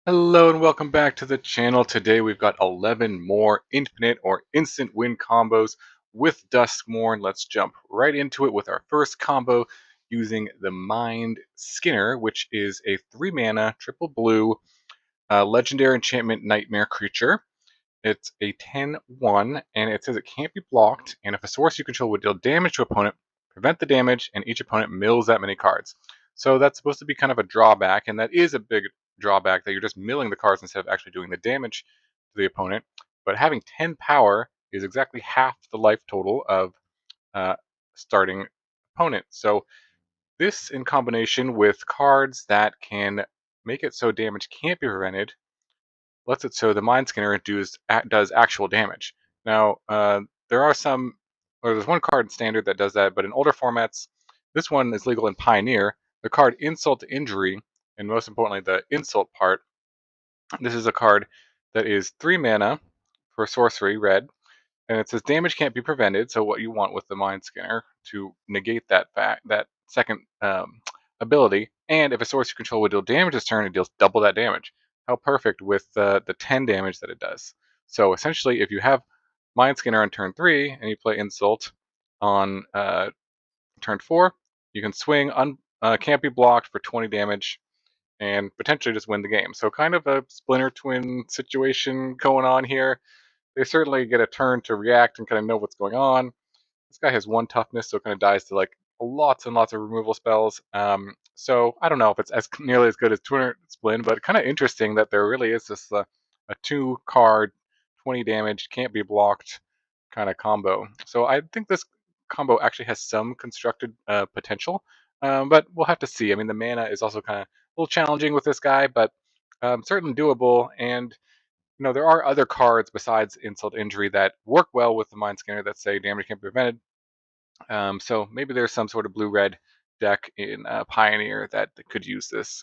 Hello and welcome back to the channel. Today we've got 11 more infinite or instant win combos with Duskmourn. Let's jump right into it with our first combo using the Mind Skinner, which is a 3 mana triple blue legendary enchantment nightmare creature. It's a 10/1 and it says it can't be blocked, and if a source you control would deal damage to opponent, prevent the damage, and each opponent mills that many cards. So that's supposed to be kind of a drawback, and that is a big drawback that you're just milling the cards instead of actually doing the damage to the opponent. But having 10 power is exactly half the life total of uh, starting opponent. So this in combination with cards that can make it so damage can't be prevented lets it so the Mind Skinner does actual damage. Now, there are some, or there's one card in Standard that does that, but in older formats, this one is legal in Pioneer. The card Insult to Injury, and most importantly, the insult part. This is a card that is 3 mana for sorcery, red, and it says damage can't be prevented. So what you want with the Mind Skinner to negate that second ability, and if a source you control would deal damage this turn, it deals double that damage. How perfect with the 10 damage that it does. So essentially, if you have Mind Skinner on turn 3 and you play Insult on turn 4, you can swing, can't be blocked for 20 damage, and potentially just win the game. So kind of a Splinter Twin situation going on here. They certainly get a turn to react and kind of know what's going on. This guy has 1 toughness, so it kind of dies to like lots and lots of removal spells. So I don't know if it's as nearly as good as 200 Splin, but kind of interesting that there really is this a 2-card, 20 damage, can't be blocked kind of combo. So I think this combo actually has some constructed potential, but we'll have to see. I mean, the mana is also kind of a little challenging with this guy, but certainly doable. And there are other cards besides Insult Injury that work well with the Mind Scanner that say damage can't be prevented. So maybe there's some sort of blue-red deck in Pioneer that could use this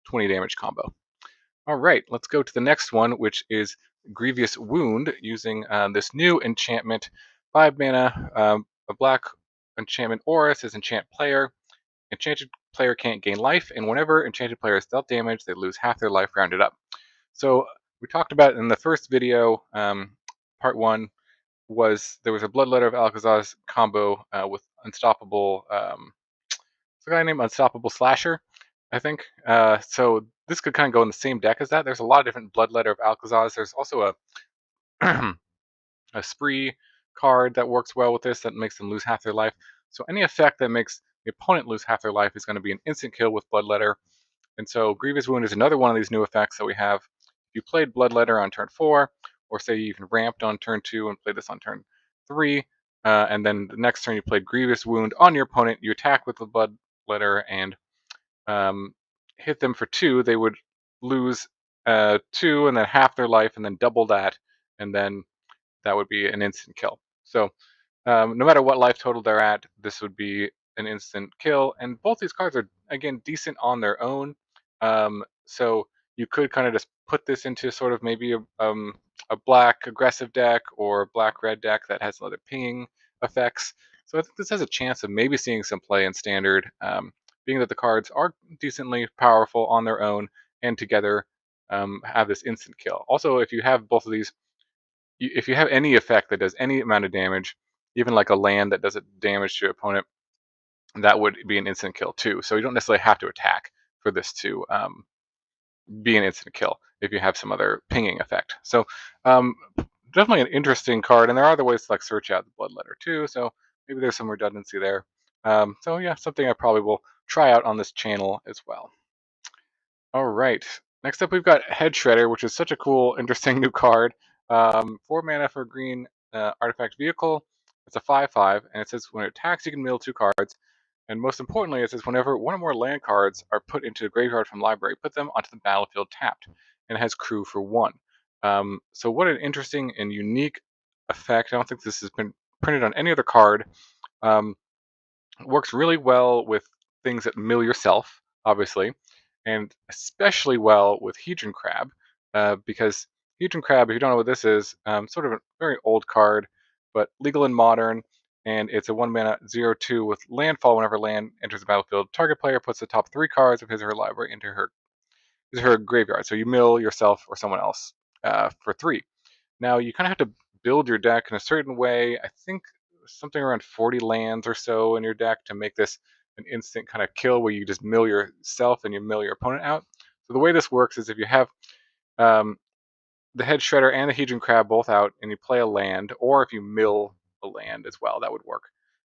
20 damage combo. All right, let's go to the next one, which is Grievous Wound, using this new enchantment, 5 mana, a black enchantment aura says enchant player. Enchanted player can't gain life, and whenever enchanted player is dealt damage, they lose half their life rounded up. So we talked about in the first video, part 1, there was a Bloodletter of Alcazar's combo with Unstoppable. It's a guy named Unstoppable Slasher, I think. So this could kind of go in the same deck as that. There's a lot of different Bloodletter of Alcazar's. There's also a a Spree card that works well with this that makes them lose half their life. So any effect that makes the opponent lose half their life is going to be an instant kill with Bloodletter. And so Grievous Wound is another one of these new effects that we have. If you played Bloodletter on turn 4, or say you even ramped on turn 2 and played this on turn 3, and then the next turn you played Grievous Wound on your opponent, you attack with the Bloodletter and hit them for 2, they would lose 2 and then half their life and then double that, and then that would be an instant kill. So no matter what life total they're at, this would be an instant kill. And both these cards are, again, decent on their own. So you could kind of just put this into sort of maybe a black aggressive deck or black red deck that has other pinging effects. So I think this has a chance of maybe seeing some play in Standard, being that the cards are decently powerful on their own and together have this instant kill. Also, if you have both of these, if you have any effect that does any amount of damage, even like a land that does damage to your opponent, that would be an instant kill too. So you don't necessarily have to attack for this to be an instant kill if you have some other pinging effect. So definitely an interesting card, and there are other ways to like search out the Bloodletter too. So maybe there's some redundancy there. So yeah, something I probably will try out on this channel as well. All right. Next up, we've got Head Shredder, which is such a cool, interesting new card. 4 mana for a green artifact vehicle. It's a 5/5, and it says when it attacks, you can mill 2 cards. And most importantly, it says whenever 1 or more land cards are put into the graveyard from library, put them onto the battlefield tapped. And it has crew for 1. So what an interesting and unique effect. I don't think this has been printed on any other card. Works really well with things that mill yourself, obviously, and especially well with Hedron Crab, because Hedron Crab, if you don't know what this is, sort of a very old card, but legal in Modern, and it's a 1 mana 0/2 with landfall. Whenever land enters the battlefield, target player puts the top 3 cards of his or her library into her is her graveyard. So you mill yourself or someone else for 3. Now you kind of have to build your deck in a certain way. I think something around 40 lands or so in your deck to make this an instant kind of kill where you just mill yourself and you mill your opponent out. So the way this works is if you have um, the Head Shredder and the Hedron Crab both out and you play a land, or if you mill a land as well, that would work.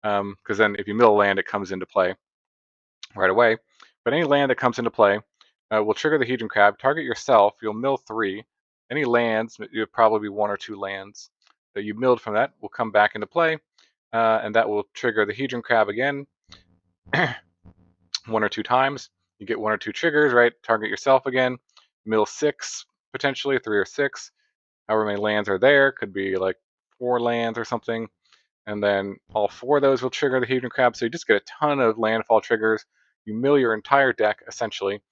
Because then if you mill a land, it comes into play right away. But any land that comes into play will trigger the Hedron Crab, target yourself, you'll mill 3. Any lands, it'll probably be 1 or 2 lands that you milled from that will come back into play, and that will trigger the Hedron Crab again 1 or 2 times. You get 1 or 2 triggers, right? Target yourself again, mill 6, potentially 3 or 6. However many lands are there, could be like 4 lands or something. And then all 4 of those will trigger the Hedron Crab, so you just get a ton of landfall triggers. You mill your entire deck, essentially.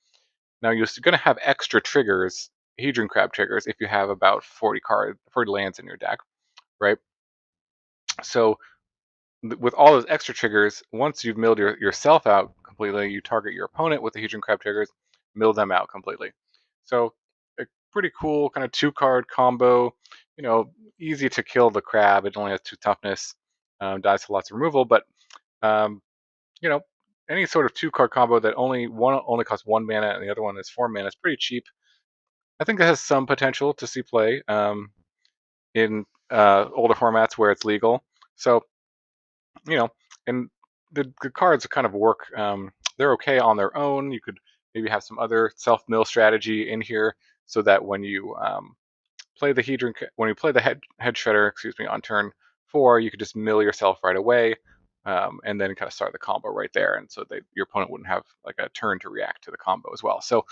Now you're going to have extra triggers, Hedron Crab triggers, if you have about 40 lands in your deck, right? So with all those extra triggers, once you've milled yourself out completely, you target your opponent with the Hedron Crab triggers, mill them out completely. So a pretty cool kind of 2-card combo. You know, easy to kill the crab. It only has 2 toughness, dies to lots of removal, but um, you know, any sort of 2-card combo that only costs 1 mana and the other one is 4 mana is pretty cheap. I think it has some potential to see play in older formats where it's legal. So you know, and the cards kind of work. They're okay on their own. You could maybe have some other self mill strategy in here so that when you play the head shredder, excuse me, on turn 4, you could just mill yourself right away, and then kind of start the combo right there, and so your opponent wouldn't have like a turn to react to the combo as well. So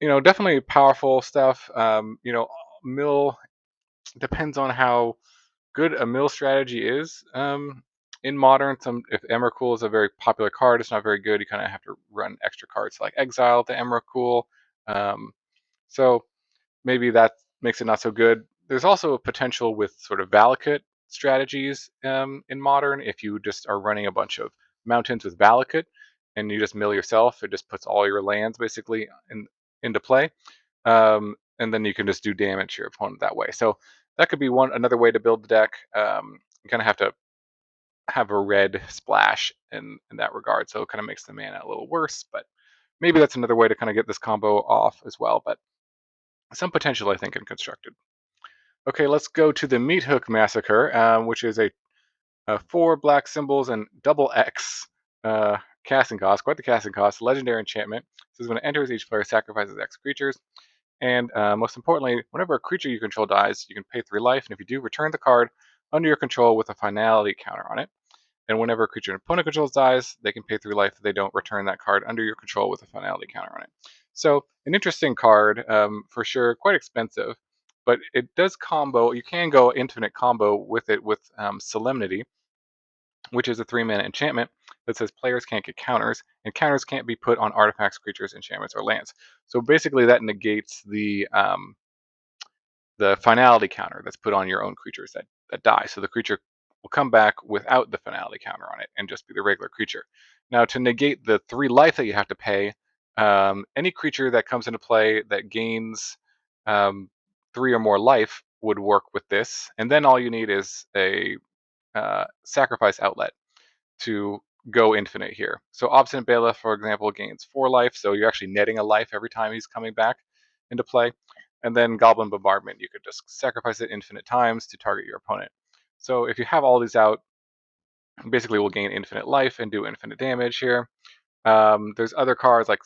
definitely powerful stuff. Mill depends on how good a mill strategy is. In modern, if Emrakul is a very popular card, it's not very good. You kind of have to run extra cards like exile the Emrakul. So maybe that makes it not so good. There's also a potential with sort of Valakut strategies in modern. If you just are running a bunch of mountains with Valakut and you just mill yourself, it just puts all your lands basically into play. And then you can just do damage to your opponent that way. So that could be another way to build the deck. You kind of have to have a red splash in that regard, so it kind of makes the mana a little worse. But maybe that's another way to kind of get this combo off as well. But some potential, I think, in constructed. Okay, let's go to the Meat Hook Massacre, which is a 4 black symbols and double X casting cost. Quite the casting cost. Legendary enchantment. This is when it enters, each player sacrifices X creatures. And most importantly, whenever a creature you control dies, you can pay 3 life, and if you do, return the card under your control with a finality counter on it. And whenever a creature an opponent controls dies, they can pay 3 life if they don't return that card under your control with a finality counter on it. So an interesting card, for sure, quite expensive, but it does combo. You can go infinite combo with it with Solemnity, which is a 3-mana enchantment that says players can't get counters, and counters can't be put on artifacts, creatures, enchantments, or lands. So basically that negates the finality counter that's put on your own creatures that die. So the creature will come back without the finality counter on it and just be the regular creature. Now, to negate the 3 life that you have to pay, any creature that comes into play that gains 3 or more life would work with this. And then all you need is a sacrifice outlet to go infinite here. So Obstinate Bailiff, for example, gains 4 life, so you're actually netting a life every time he's coming back into play. And then Goblin Bombardment, you could just sacrifice it infinite times to target your opponent. So if you have all these out, basically we'll gain infinite life and do infinite damage here. There's other cards like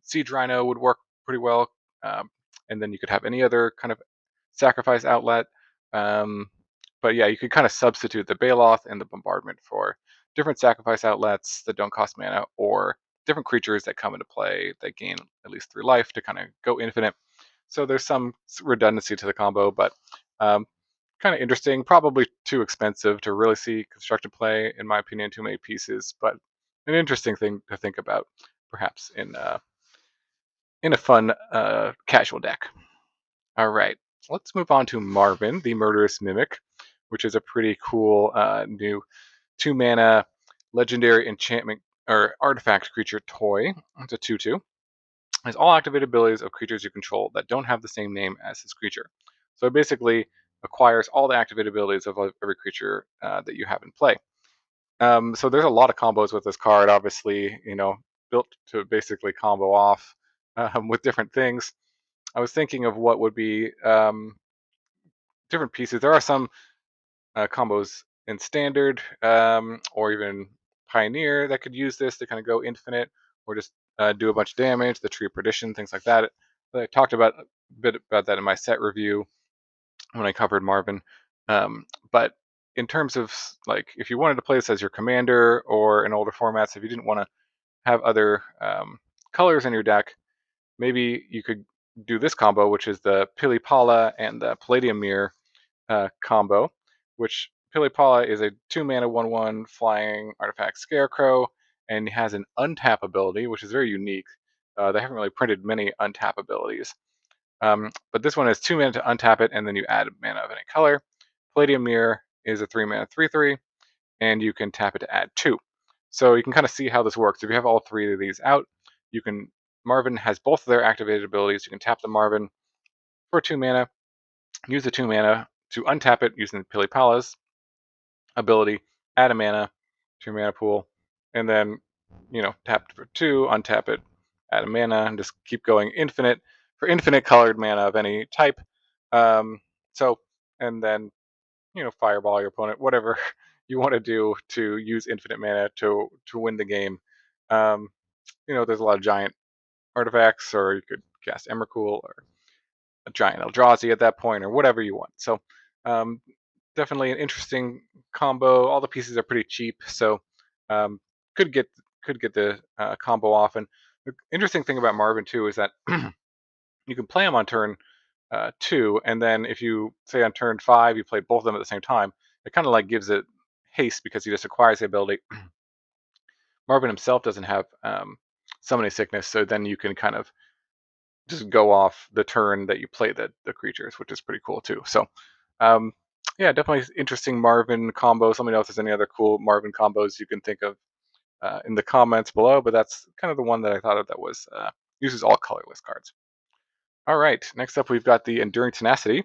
Siege Rhino would work pretty well. And then you could have any other kind of sacrifice outlet. But yeah, you could kind of substitute the Baloth and the Bombardment for different sacrifice outlets that don't cost mana, or different creatures that come into play that gain at least 3 life to kind of go infinite. So there's some redundancy to the combo, but kind of interesting. Probably too expensive to really see constructed play, in my opinion. Too many pieces, but an interesting thing to think about, perhaps in a fun casual deck. All right, let's move on to Marvin, the Murderous Mimic, which is a pretty cool new 2-mana legendary enchantment or artifact creature toy. It's a 2/2. has all activated abilities of creatures you control that don't have the same name as this creature. So it basically acquires all the activated abilities of every creature that you have in play. So there's a lot of combos with this card, obviously, built to basically combo off with different things. I was thinking of what would be different pieces. There are some combos in standard or even pioneer that could use this to kind of go infinite or just do a bunch of damage, the tree of perdition, things like that. I talked about a bit about that in my set review when I covered Marvin. But in terms of like if you wanted to play this as your commander or in older formats, if you didn't want to have other colors in your deck, maybe you could do this combo, which is the Pilipala and the Palladium Mirror combo, which Pilipala is a 2-mana 1/1 flying artifact scarecrow, and has an untap ability, which is very unique. They haven't really printed many untap abilities. But this one has 2 mana to untap it, and then you add mana of any color. Palladium Mirror is a 3-mana 3/3, and you can tap it to add 2. So you can kind of see how this works. If you have all 3 of these out, you can. Marvin has both of their activated abilities. You can tap the Marvin for 2 mana, use the 2 mana to untap it using Pilipala's ability, add a mana to your mana pool, and then tap it for 2, untap it, add a mana, and just keep going infinite for infinite colored mana of any type. So and then fireball your opponent, whatever you want to do to use infinite mana to win the game. There's a lot of giant artifacts, or you could cast Emrakul or a giant Eldrazi at that point, or whatever you want. So um, definitely an interesting combo. All the pieces are pretty cheap, so um, could get the combo off. And the interesting thing about Marvin too is that you can play him on turn 2, and then if you say on turn 5 you play both of them at the same time, it kind of like gives it haste because he just acquires the ability. Marvin himself doesn't have summoning sickness, so then you can kind of just go off the turn that you play the creatures, which is pretty cool too. So yeah, definitely interesting Marvin combos. Let me know if there's any other cool Marvin combos you can think of in the comments below, but that's kind of the one that I thought of that was uses all colorless cards. All right, next up we've got the Enduring Tenacity,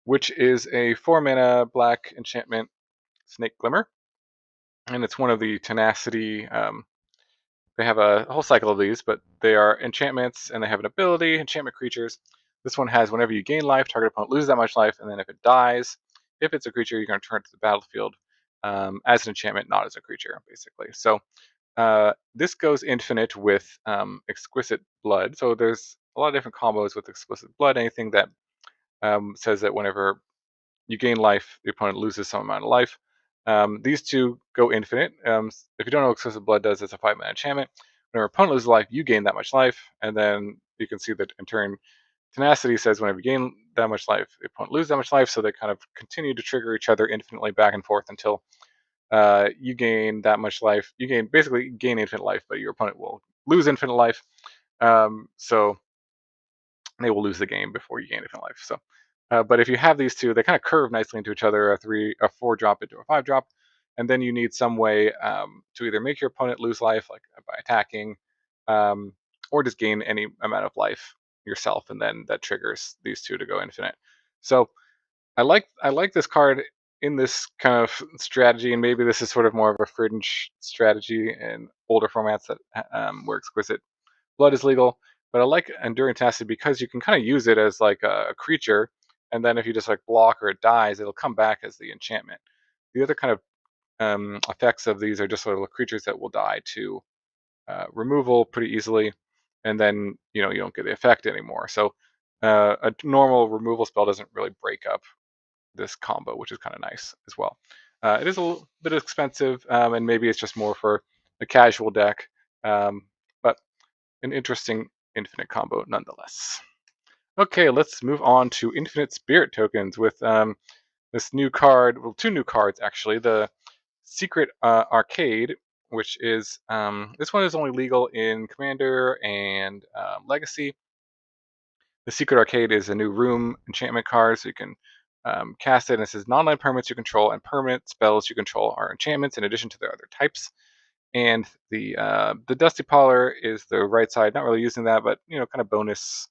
which is a 4-mana black enchantment Snake Glimmer, and it's one of the Tenacity. They have a whole cycle of these, but they are enchantments, and they have an ability, enchantment creatures. This one has whenever you gain life, target opponent loses that much life, and then if it dies, if it's a creature, you're going to turn it to the battlefield as an enchantment, not as a creature, basically. So this goes infinite with Exquisite Blood. So there's a lot of different combos with Exquisite Blood. Anything that says that whenever you gain life, the opponent loses some amount of life. These two go infinite. If you don't know what Exquisite Blood does, it's a 5-mana enchantment. Whenever opponent loses life, you gain that much life, and then you can see that in turn, Tenacity says whenever you gain that much life, the opponent loses that much life, so they kind of continue to trigger each other infinitely back and forth until you gain that much life. You basically gain infinite life, but your opponent will lose infinite life. So they will lose the game before you gain infinite life. So, but if you have these two, they kind of curve nicely into each other, a 4-drop into a 5-drop, and then you need some way to either make your opponent lose life, like by attacking, or just gain any amount of life yourself, and then that triggers these two to go infinite. So I like this card in this kind of strategy, and maybe this is sort of more of a fringe strategy in older formats that where Exquisite Blood is legal. But I like Enduring Tenacity because you can kind of use it as like a creature, and then if you just like block or it dies, it'll come back as the enchantment. The other kind of effects of these are just sort of creatures that will die to removal pretty easily, and then you don't get the effect anymore. So a normal removal spell doesn't really break up this combo, which is kind of nice as well. It is a little bit expensive, and maybe it's just more for a casual deck, but an interesting infinite combo nonetheless. Okay, let's move on to Infinite Spirit tokens with this new card, well, 2 new cards actually. The Secret Arcade, which is, this one is only legal in Commander and Legacy. The Secret Arcade is a new room enchantment card, so you can cast it, and it says non-land permanents you control and permanent spells you control are enchantments in addition to their other types. And the Dusty Parlor is the right side. Not really using that, but kind of bonus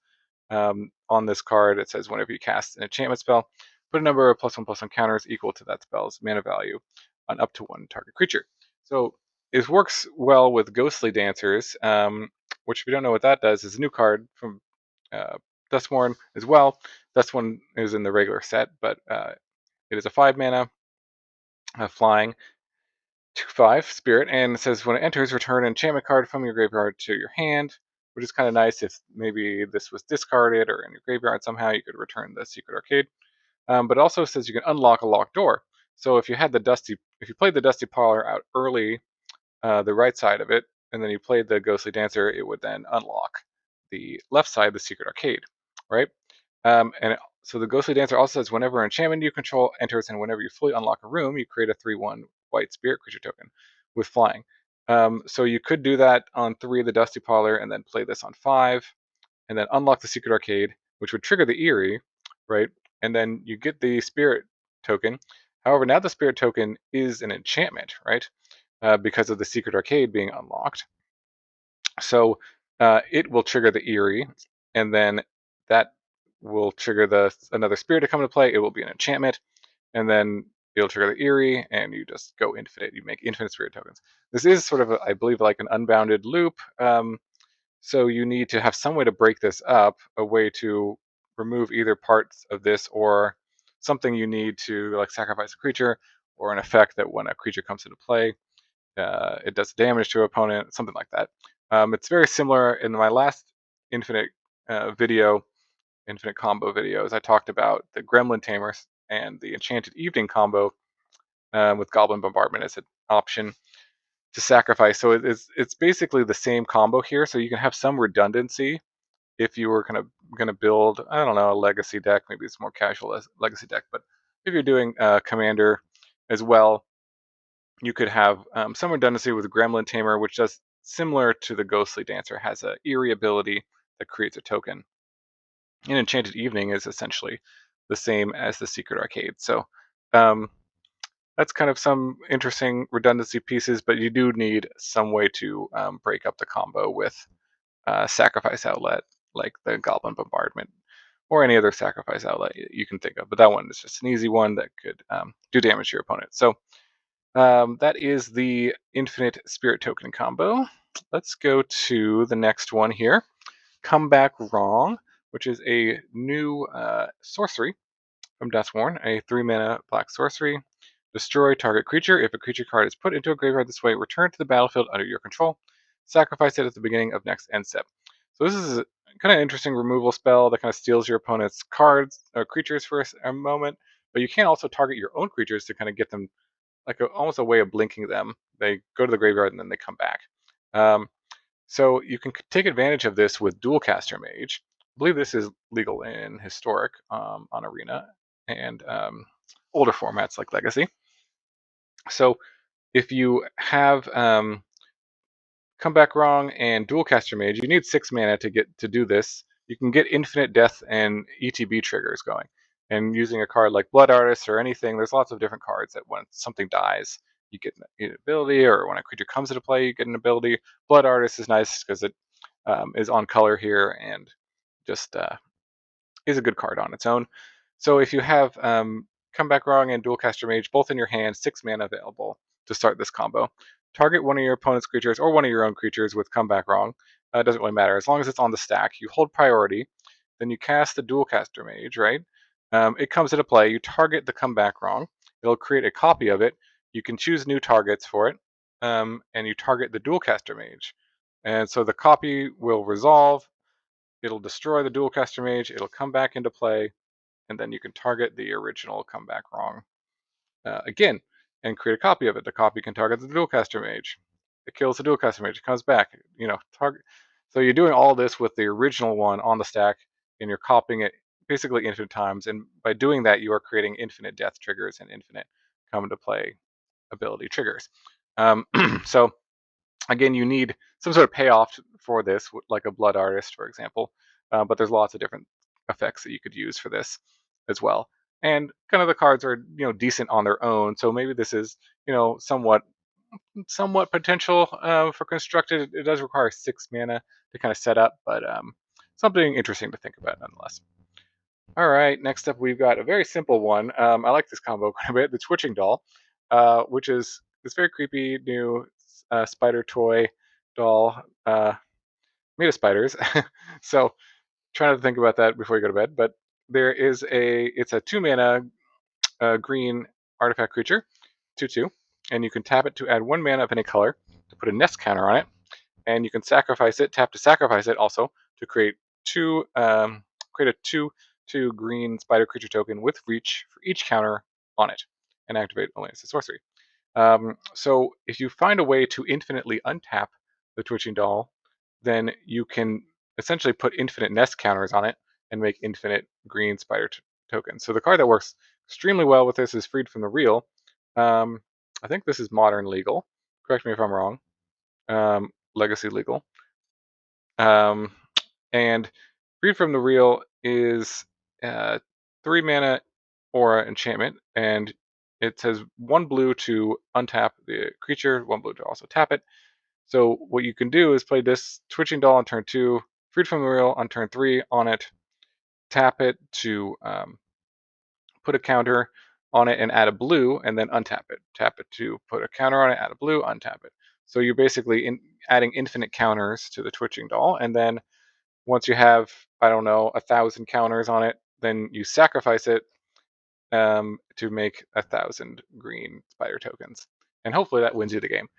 on this card. It says whenever you cast an enchantment spell, put a number of +1/+1 counters equal to that spell's mana value on up to one target creature. So it works well with Ghostly Dancers, which if you don't know what that does, is a new card from Duskmourn as well. Duskmourn is in the regular set, but it is a 5 mana flying 2/5 spirit, and it says when it enters, return an enchantment card from your graveyard to your hand, which is kind of nice if maybe this was discarded or in your graveyard somehow. You could return the Secret Arcade. But it also says you can unlock a locked door. So if you played the Dusty Parlor out early, the right side of it, and then you played the Ghostly Dancer, it would then unlock the left side, the Secret Arcade, right? So the Ghostly Dancer also says whenever an enchantment you control enters and whenever you fully unlock a room, you create a 3/1 white spirit creature token with flying. So you could do that on 3 of the Dusty Parlor and then play this on 5, and then unlock the Secret Arcade, which would trigger the Eerie, right? And then you get the Spirit token. However, now the Spirit token is an enchantment, right? Because of the Secret Arcade being unlocked. So it will trigger the Eerie, and then that will trigger another Spirit to come into play. It will be an enchantment, and then it'll trigger the Eerie, and you just go infinite. You make infinite Spirit tokens. This is sort of, I believe, like an unbounded loop. So you need to have some way to break this up, a way to remove either parts of this or something you need to like sacrifice a creature or an effect that when a creature comes into play, it does damage to an opponent, something like that. It's very similar. In my last Infinite Infinite combo videos, I talked about the Gremlin Tamers and the Enchanted Evening combo with Goblin Bombardment as an option to sacrifice. So it's basically the same combo here. So you can have some redundancy if you were going to build, I don't know, a legacy deck. Maybe it's more casual as legacy deck, but if you're doing Commander as well, you could have some redundancy with Gremlin Tamer, which does similar to the Ghostly Dancer, has a eerie ability that creates a token. And Enchanted Evening is essentially the same as the Secret Arcade. So that's kind of some interesting redundancy pieces, but you do need some way to break up the combo with sacrifice outlet like the Goblin Bombardment or any other sacrifice outlet you can think of. But that one is just an easy one that could do damage to your opponent. So that is the Infinite Spirit Token combo. Let's go to the next one here. Come Back Wrong, which is a new sorcery from Duskmourn, a 3-mana black sorcery. Destroy target creature. If a creature card is put into a graveyard this way, return to the battlefield under your control. Sacrifice it at the beginning of next end step. So this is a kind of interesting removal spell that kind of steals your opponent's cards or creatures for a moment, but you can also target your own creatures to kind of get them like almost a way of blinking them. They go to the graveyard and then they come back. So you can take advantage of this with Dualcaster Mage. I believe this is legal in Historic on Arena and older formats like Legacy. So if you have Come Back Wrong and Dualcaster Mage, you need 6 mana to do this. You can get Infinite Death and ETB triggers going. And using a card like Blood Artist or anything, there's lots of different cards that when something dies, you get an ability, or when a creature comes into play, you get an ability. Blood Artist is nice because it is on color here and just is a good card on its own. So if you have Come Back Wrong and Dualcaster Mage both in your hand, 6 mana available to start this combo. Target one of your opponent's creatures or one of your own creatures with Come Back Wrong. It doesn't really matter. As long as it's on the stack, you hold priority. Then you cast the Dualcaster Mage, right? It comes into play. You target the Come Back Wrong. It'll create a copy of it. You can choose new targets for it. And you target the Dualcaster Mage. And so the copy will resolve. It'll destroy the Dualcaster Mage. It'll come back into play. And then you can target the original Come Back Wrong again and create a copy of it. The copy can target the Dualcaster Mage. It kills the Dualcaster Mage. It comes back. Target. So you're doing all this with the original one on the stack, and you're copying it basically infinite times. And by doing that, you are creating infinite death triggers and infinite come into play ability triggers. So again, you need some sort of payoff for this, like a Blood Artist, for example. But there's lots of different effects that you could use for this as well. And kind of the cards are decent on their own. So maybe this is somewhat somewhat potential for constructed. It does require 6 mana to kind of set up, but something interesting to think about nonetheless. All right, next up we've got a very simple one. I like this combo quite a bit. The Twitching Doll, which is this very creepy new spider toy doll made of spiders. So trying to think about that before you go to bed. But it's a 2 mana green artifact creature, 2/2, and you can tap it to add 1 mana of any color to put a nest counter on it, and you can sacrifice it, tap to sacrifice it also to create create a 2/2 green spider creature token with reach for each counter on it, and activate only as a sorcery. So if you find a way to infinitely untap the Twitching Doll, then you can essentially put infinite nest counters on it and make infinite green spider tokens. So the card that works extremely well with this is Freed from the Real. I think this is modern legal. Correct me if I'm wrong. Legacy legal. Um, and Freed from the Real is 3 mana aura enchantment, and it says 1 blue to untap the creature, 1 blue to also tap it. So what you can do is play this Twitching Doll on turn 2, Freed from the Real on turn 3 on it, tap it to put a counter on it and add a blue, and then untap it. Tap it to put a counter on it, add a blue, untap it. So you're basically adding infinite counters to the Twitching Doll, and then once you have, I don't know, 1,000 counters on it, then you sacrifice it to make 1,000 green spider tokens, and hopefully that wins you the game.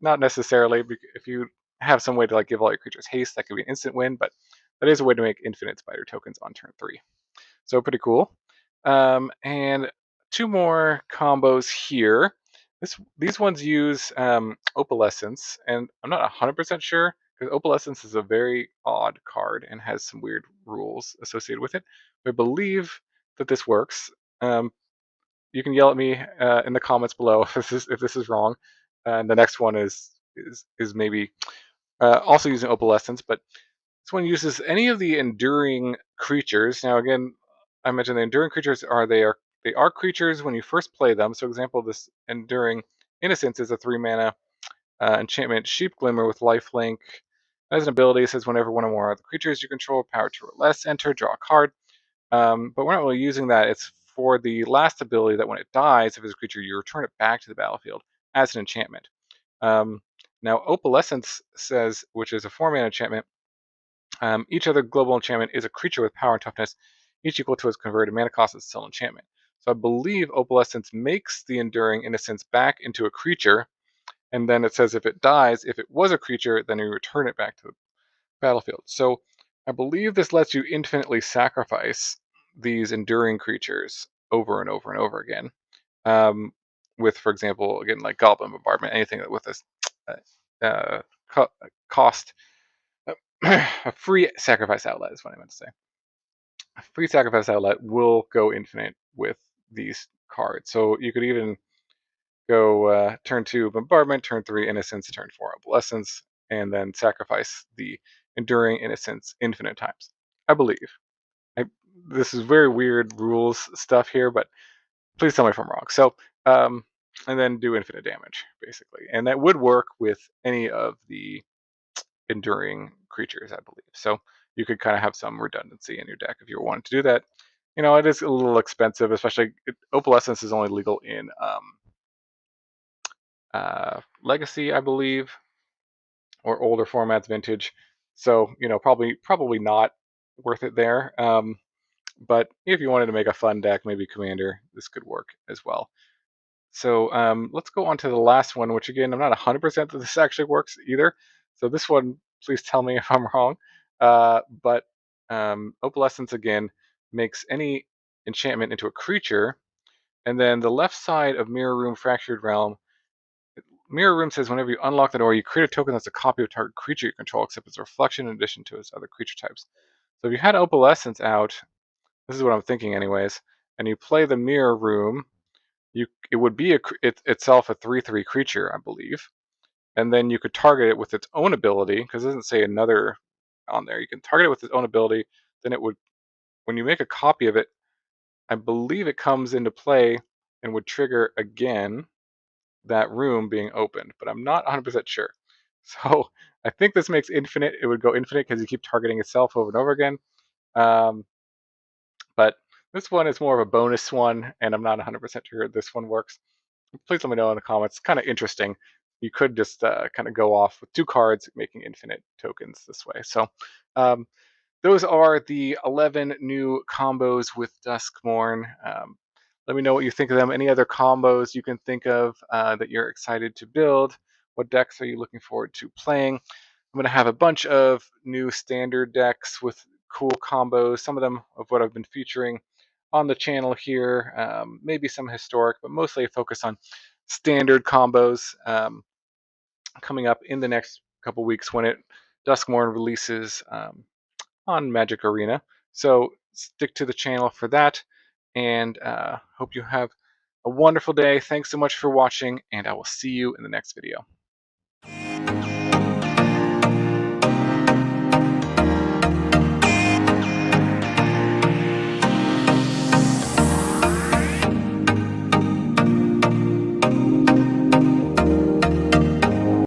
Not necessarily, if you have some way to like give all your creatures haste, that could be an instant win, but that is a way to make infinite spider tokens on turn 3. So pretty cool. And 2 more combos here. These ones use Opalescence, and I'm not 100% sure because Opalescence is a very odd card and has some weird rules associated with it. But I believe that this works. You can yell at me in the comments below if this is wrong. And the next one is maybe also using Opalescence, but this one uses any of the enduring creatures. Now again, I mentioned the enduring creatures they are creatures when you first play them. So example, this enduring innocence is a 3 mana enchantment, Sheep Glimmer with lifelink. As an ability, it says whenever one or more of the creatures you control, power 2 or less, enter, draw a card. But we're not really using that. It's for the last ability that when it dies, if it's a creature, you return it back to the battlefield as an enchantment. Now, Opalescence says, which is a 4 mana enchantment, each other global enchantment is a creature with power and toughness, each equal to its converted mana cost is still enchantment. So I believe Opalescence makes the Enduring Innocence back into a creature, and then it says if it dies, if it was a creature, then you return it back to the battlefield. So I believe this lets you infinitely sacrifice these enduring creatures over and over and over again. With, for example, again, like Goblin Bombardment, anything that with a cost, a free sacrifice outlet is what I meant to say. A free sacrifice outlet will go infinite with these cards. So you could even go turn 2 Bombardment, turn 3 Innocence, turn 4 Opalescence, and then sacrifice the Enduring Innocence infinite times. I believe. This is very weird rules stuff here, but please tell me if I'm wrong. So, and then do infinite damage, basically. And that would work with any of the enduring creatures, I believe. So you could kind of have some redundancy in your deck if you wanted to do that. You know, it is a little expensive, especially Opalescence is only legal in Legacy, I believe, or older formats, Vintage. So you know, probably not worth it there. But if you wanted to make a fun deck, maybe Commander, this could work as well. So let's go on to the last one, which again, I'm not 100% that this actually works either. So this one, please tell me if I'm wrong. But Opalescence again makes any enchantment into a creature. And then the left side of Mirror Room Fractured Realm, Mirror Room says whenever you unlock the door, you create a token that's a copy of target creature you control, except it's a reflection in addition to its other creature types. So if you had Opalescence out, this is what I'm thinking anyways, and you play the Mirror Room, it would be itself a 3/3 creature, I believe, and then you could target it with its own ability, because it doesn't say another on there. You can target it with its own ability, then it would, when you make a copy of it, I believe it comes into play and would trigger again. that room being opened, but I'm not 100% sure. So I think this makes infinite. It would go infinite because you keep targeting itself over and over again. But this one is more of a bonus one, and I'm not 100% sure this one works. Please let me know in the comments. It's kind of interesting. You could just kind of go off with 2 cards, making infinite tokens this way. So um, those are the 11 new combos with Duskmourn. Let me know what you think of them. Any other combos you can think of that you're excited to build? What decks are you looking forward to playing? I'm going to have a bunch of new standard decks with cool combos, some of them of what I've been featuring on the channel here, maybe some historic, but mostly a focus on standard combos coming up in the next couple weeks when Duskmourn releases on Magic Arena. So stick to the channel for that, and hope you have a wonderful day. Thanks so much for watching, and I will see you in the next video.